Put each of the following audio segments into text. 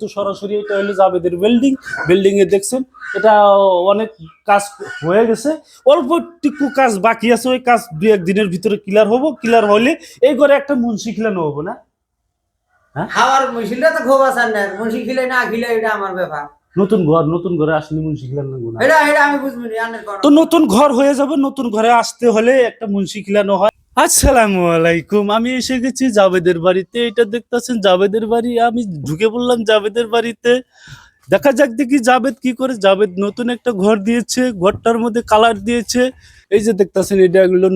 তো সরাসরি এটা হলো জাবেদের বিল্ডিং এ দেখছেন এটা অনেক কাজ হয়ে গেছে, অল্প একটু কাজ বাকি আছে, ওই কাজ 2-1 দিনের ভিতরে ক্লিয়ার হলে এই ঘরে একটা মুন্সি খিলানো হবো না। হ্যাঁ খাওয়ার মুশকিলটা তো খুব আসান না, মুন্সি খিলে না খিলে এটা আমার ব্যাপার। নতুন ঘরে আসলে মুন্সি খিলানো না, এটা আমি বুঝবো না। তো নতুন ঘর হয়ে যাবে, নতুন ঘরে আসতে হলে একটা মুন্সি খিলানো হয়। আসসালামু আলাইকুম, আমি এসে গেছি জাবেদের বাড়িতে। এটা দেখতেছেন জাবেদের বাড়ি, আমি ঢুকে পড়লাম জাবেদের বাড়িতে। দেখা যাক দেখি জাবেদ কি করে। জাবেদ নতুন একটা ঘর দিয়েছে, ঘরটার মধ্যে কালার দিয়েছে। এই যে দেখতেছেন এটা হলো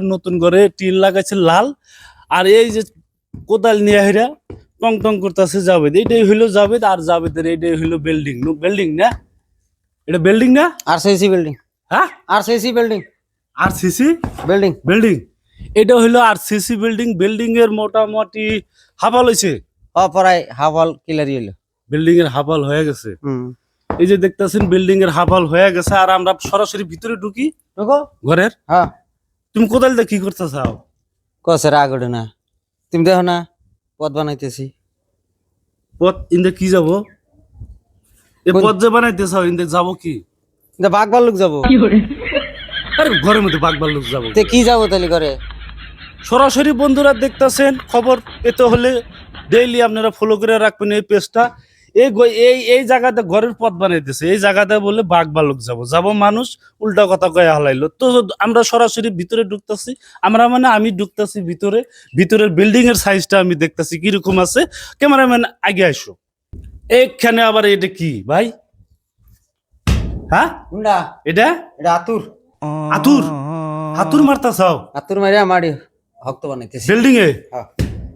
নতুন ঘরে টিন লাগাইছে লাল, আর এই যে কোদাল নিয়ে হেরা টং টং করতেছে জাবেদ। এইটাই হইলো জাবেদ, আর জাবেদের এইটাই হইলো বিল্ডিং না, এটা বিল্ডিং না, আরসিসি বিল্ডিং। হ্যাঁ আরসিসি বিল্ডিং, আরসিসি বিল্ডিং। এটা হইলো আরসিসি বিল্ডিং এর মোটামুটি হাফাল হয়েছে, অপরাই হাফল ক্লিয়ার হলো, বিল্ডিং এর হাফাল হয়ে গেছে। এই যে দেখতেছেন বিল্ডিং এর হাফাল হয়ে গেছে, আর আমরা সরাসরি ভিতরে ঢুকি ঘরের। হ্যাঁ তুমি কোদাল দিয়ে কি করতে চাও? কসে রাগ ওঠে না, তুমি দেখো না পথ বানাইতেছি। পথ ইন্দে কি যাব? এই পথ যে বানাইতে চাও ইন্দে যাবো কি? বাঘ ভাল্লুক যাবো। আরে ঘরের মধ্যে বাঘ ভাল্লুক যাবো কি যাবো তাহলে করে? সরাসরি বন্ধুরা দেখতেছেন, খবর পেতে হলে ডেইলি আপনারা ফলো করে রাখবেন এই পেজটা। এই জায়গাতে ঘরের পথ বানাইতেছে, এই জায়গাতে বলে বাঘ ভাল্লুক যাবো মানুষ উল্টা কথা কয়ে হালাইলো। তো আমরা সরাসরি ভিতরে ঢুকতেছি, আমি ঢুকতেছি ভিতরের বিল্ডিং এর সাইজটা আমি দেখতেছি কিরকম আছে। ক্যামেরাম্যান আগে আসো। এইখানে আবার এটা কি ভাই? হ্যাঁ এটা আতুর হাতুর মারতা চাও? আতুর মারিয়া মারি ভক্ত বানাইতেছি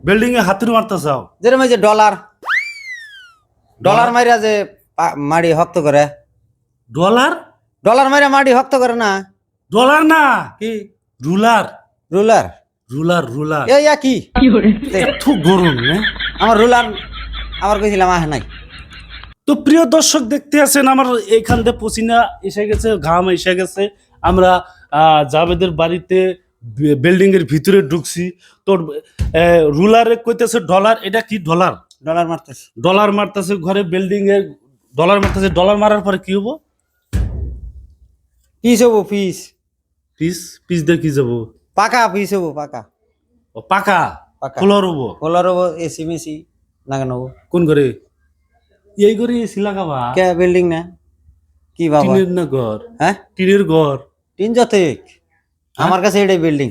বিল্ডিং এ হাতুর মারতা চাও? যেরকম এই যে ডলার মারিয়া যে মারি হক্ত করে। ডলার মারিয়া মারি হক্ত করে না? ডলার না, কি রুলার রুলার এই কি একটু গরম না আমার রুলার আমার কইছিলাম আহে নাই। তো প্রিয় দর্শক দেখতে আছেন, আমার এইখান থেকে পসিনা এসে গেছে, ঘাম এসে গেছে। আমরা জাবেদের বাড়িতে বিল্ডিং এর ভিতরে ঢুকছি। তোর রুলারে কইতেছে ডলার, এটা কি ডলার মারতেছে ঘরে বিল্ডিং এ ডলার মারতেছে। ডলার মারার পরে কি হবো? পিস হবো, পিস দিয়ে কি যাবো? পাকা পিস হবো, পাকা ফ্লোর হবো, এসি মেসি লাগানো হবো। কোন করে? এই করে এসি লাগাবা? কে বিল্ডিং না কি বাবা? টিনের না ঘর? হ্যাঁ টিনের ঘর, টিন যতই আমার কাছে এটাই বিল্ডিং।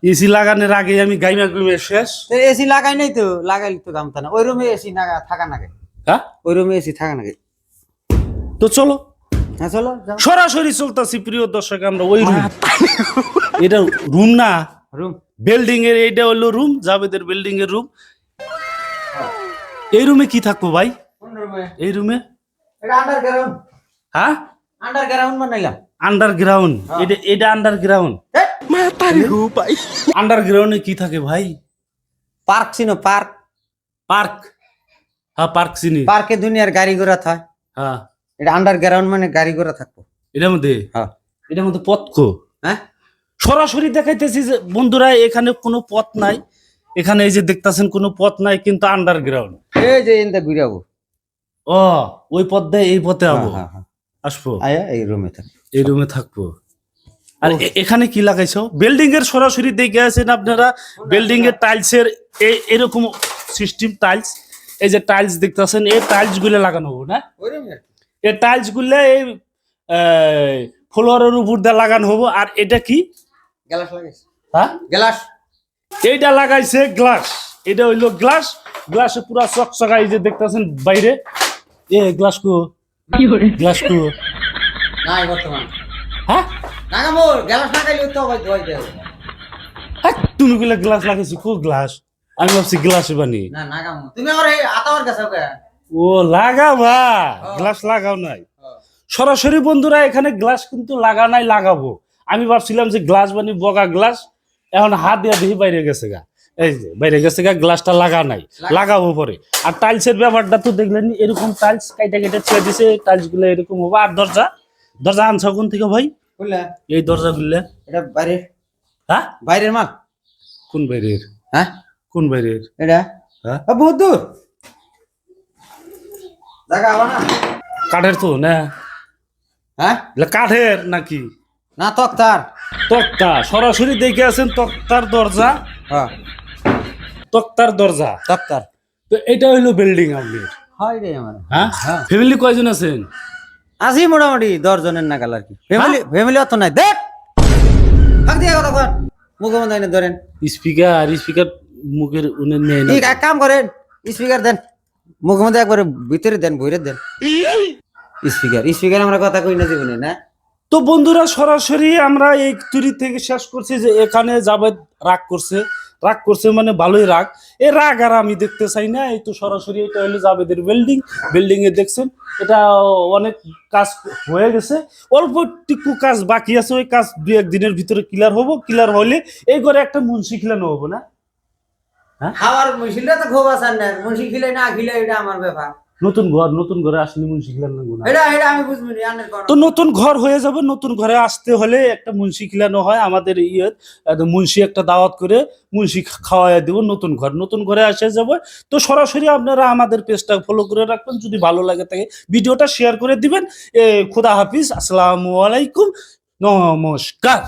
এসি লাগানোর আগে আমি গাইমা শেষ। এসি লাগাই নাই তো, লাগাইলি তো দাম না। ওই রুমে এসি থাকা নাগে। হ্যাঁ ওই রুমে এসি থাকা নাগে। তো চলো, হ্যাঁ চলো সরাসরি চলতেছি প্রিয় দর্শক। আমরা ওই রুম, এটা রুম না, বিল্ডিং এর এইটা হলো রুম, জাবেদের বিল্ডিং এর রুম। এই রুমে কি থাকবো ভাই? এই রুমে আন্ডারগ্রাউন্ড। হ্যাঁ আন্ডারগ্রাউন্ড বানাইলাম। আন্ডারগ্রাউন্ড, এটা আন্ডারগ্রাউন্ড। আন্ডারগ্রাউন্ডে কি থাকে ভাই? পার্ক চিনো? পার্ক হ্যাঁ পার্ক চিনি। পার্কে দুনিয়ার গাড়ি ঘোড়া থাকে। হ্যাঁ এটা আন্ডারগ্রাউন্ড মানে গাড়ি ঘোড়া থাকবো এটার মধ্যে। হ্যাঁ এটার মধ্যে পথ। হ্যাঁ সরাসরি দেখাইতেছি যে বন্ধুরা এখানে কোনো পথ নাই, এখানে এই যে দেখতেছেন কোনো পথ নাই, কিন্তু আন্ডারগ্রাউন্ড। এই যে এনটা ঘুরাবো, ওই পথ দিয়ে এই পথে আসবো, এই রুমে থাকবো। আর এখানে কি লাগাইছো? বিল্ডিং এর সরাসরি দেখে আছেন আপনারা, বিল্ডিং এর টাইলসের এরকম সিস্টেম টাইলস। এই যে টাইলস দেখতেছেন, এই টাইলস গুলো লাগানো হবো না, এই টাইলস গুলো এই ফ্লোরের উপর দিয়ে লাগানো হবো। আর এটা কি? গ্লাস লাগাইছে। হ্যাঁ গ্লাস, এইটা লাগাইছে গ্লাস। এটা হইলো গ্লাসে পুরা চকচকা। এই যে দেখতেছেন বাইরে গ্লাস কো নাই বর্তমান। হ্যাঁ নাগামো গ্লাস লাগাইলে তো ভাই ধোয়াই দেব। তুমি গুলা গ্লাস লাগাইছি? কো গ্লাস? আমি ভাবছি গ্লাস বানি না নাগামো। তুমি আমার এই আতাওয়ার কাছে কে? ও লাগাবা, গ্লাস লাগাও নাই। সরাসরি বন্ধুরা এখানে গ্লাস কিন্তু লাগা নাই, লাগাবো। আমি ভাবছিলাম যে গ্লাস বানি, বগা গ্লাস। এখন হাত দিয়ে দেখি বাইরে গেছে গা, এই যে বাইরে গেছে গা, গ্লাসটা লাগা নাই, লাগাবো পরে। আর টাইলসের ব্যাপারটা তো দেখলেন, এরকম টাইলস কেটে ছেড়ে দিছে, টাইলস গুলো এরকম হবো। আর দরজা আনছো কোন থেকে ভাই? এই দরজা গুলো এটা বাইরে। হ্যাঁ বাইরের মাল। কোন বাইরের? হ্যাঁ কোন বাইরের? এটা হ্যাঁ বহুত দূর। জায়গা হবে না? কাঠের তো না, হ্যাঁ এগুলা কাঠের নাকি না তক্তার। তক্তা? সরাসরি দেখে আছেন তক্তার দরজা, হ্যাঁ তক্তার দরজা। তক্তার তো এটা হইলো বিল্ডিং আপনার? হয় রে আমার। হ্যাঁ, হ্যাঁ। ফ্যামিলি কয়জন আছেন? আছি মোটামুটি 10 জনের নাগাল আর কি। ফ্যামিলি অত নাই দেখ ফাঁক দিয়ে কথা কর মুখে মধ্যে এনে ধরেন। স্পিকার মুখের উনি নেই না। ঠিক এক কাম করেন স্পিকার দেন মুখের মধ্যে একবারে ভিতরে দেন বইরে দেন স্পিকার আমরা কথা কই না জীবনে না। তো বন্ধুরা সরাসরি আমরা এই তুরি থেকে শেষ করছি যে এখানে জাবেদ রাগ করছে মানে ভালোই রাগ। এই রাগ আর আমি দেখতে চাই না। এই তো সরাসরি এটা হলো জাবেদের বিল্ডিং এ দেখছেন এটা অনেক কাজ হয়ে গেছে, অল্প টিকু কাজ বাকি আছে। ওই কাজ 2-1 দিনের ভিতরে ক্লিয়ার হলে এই ঘরে একটা মুন্সি খিলানো হবো না। খাওয়ার মুশকিলটা তো খুব আসান না, মুন্সি খিলে না খিলে এটা আমার ব্যাপার। নতুন ঘরে আসলে মুন্সি খিলানো না। এটা আমি বুঝবো না আনের কোন। তো নতুন ঘর হয়ে যাবে, নতুন ঘরে আসতে হলে একটা মুন্সি খিলানো হয় আমাদের মুন্সি একটা দাওয়াত করে মুন্সি খাওয়াই দেবো। নতুন ঘরে আসে যাবে। তো সরাসরি আপনারা আমাদের পেজটা ফলো করে রাখবেন, যদি ভালো লাগে থাকে ভিডিওটা শেয়ার করে দিবেন। খোদা হাফিজ, আসসালামু আলাইকুম, নমস্কার।